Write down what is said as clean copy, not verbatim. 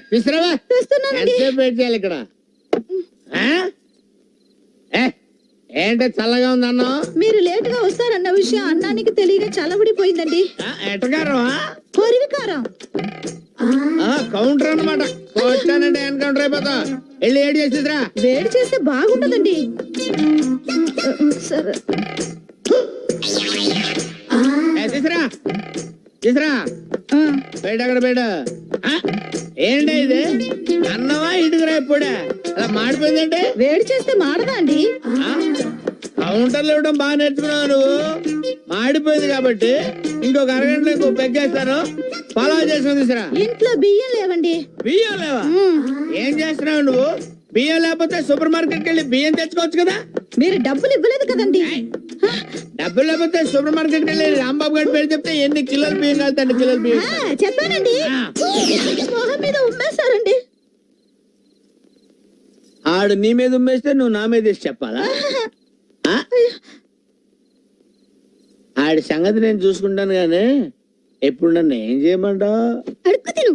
తీసుకురావా. ఎంతసేపు వెయిట్ చేయాలి ఇక్కడ? ఏంటి చల్లగా ఉంది అన్నం? మీరు లేట్ గా వస్తారన్న విషయం అన్నానికి తెలియక చల్లబడిపోయిందండి. ఎటకారం? కొరివికారం. కౌంటర్ అన్నమాట. వచ్చానంటే ఎన్కౌంటర్ అయిపోతా. వెళ్ళి ఏడు చేసిరా. వేడి చేస్తే బాగుంటదండి. సరే తీసురా తీసురా. బయట అక్కడ బయట. ఏంటి ఇది? అన్నమా ఇటుకురా? ఇప్పుడే అలా మాడిపోయిందంటే వేడి చేస్తే మాడదా అండి? కౌంటర్లు ఇవ్వడం బాగా నేర్చుకున్నావు నువ్వు. మాడిపోయింది కాబట్టి ఇంకొక అరగంటలో ఇంకో పెగ్గేస్తాను. ఫాలో చేసుకుని తీసురా. ఇంట్లో బియ్యం లేవండి. బియ్యం లేవా? ఏం చేస్తున్నావు నువ్వు? బియ్యం లేకపోతే సూపర్ మార్కెట్కి వెళ్ళి బియ్యం తెచ్చుకోవచ్చు కదా. మీరు డబ్బులు ఇవ్వలేదు కదండి. డబ్బులు లేకపోతే సూపర్ మార్కెట్కి వెళ్ళి రాంబాబు గారి పేరు చెప్తే ఎన్ని కిలోలు బియ్యం కలుగుతాయి? కిలోలు బియ్యం చెప్పానండి. మొహం మీద ఉమ్మేస్తారండి. ఆడు నీ మీద ఉమ్మేస్తే నువ్వు నా మీద వేసి చెప్పాలా? ఆడి సంగతి నేను చూసుకుంటాను గానీ ఎప్పుడు నన్ను ఏం చేయమంటావు? అడుక్కు తిను.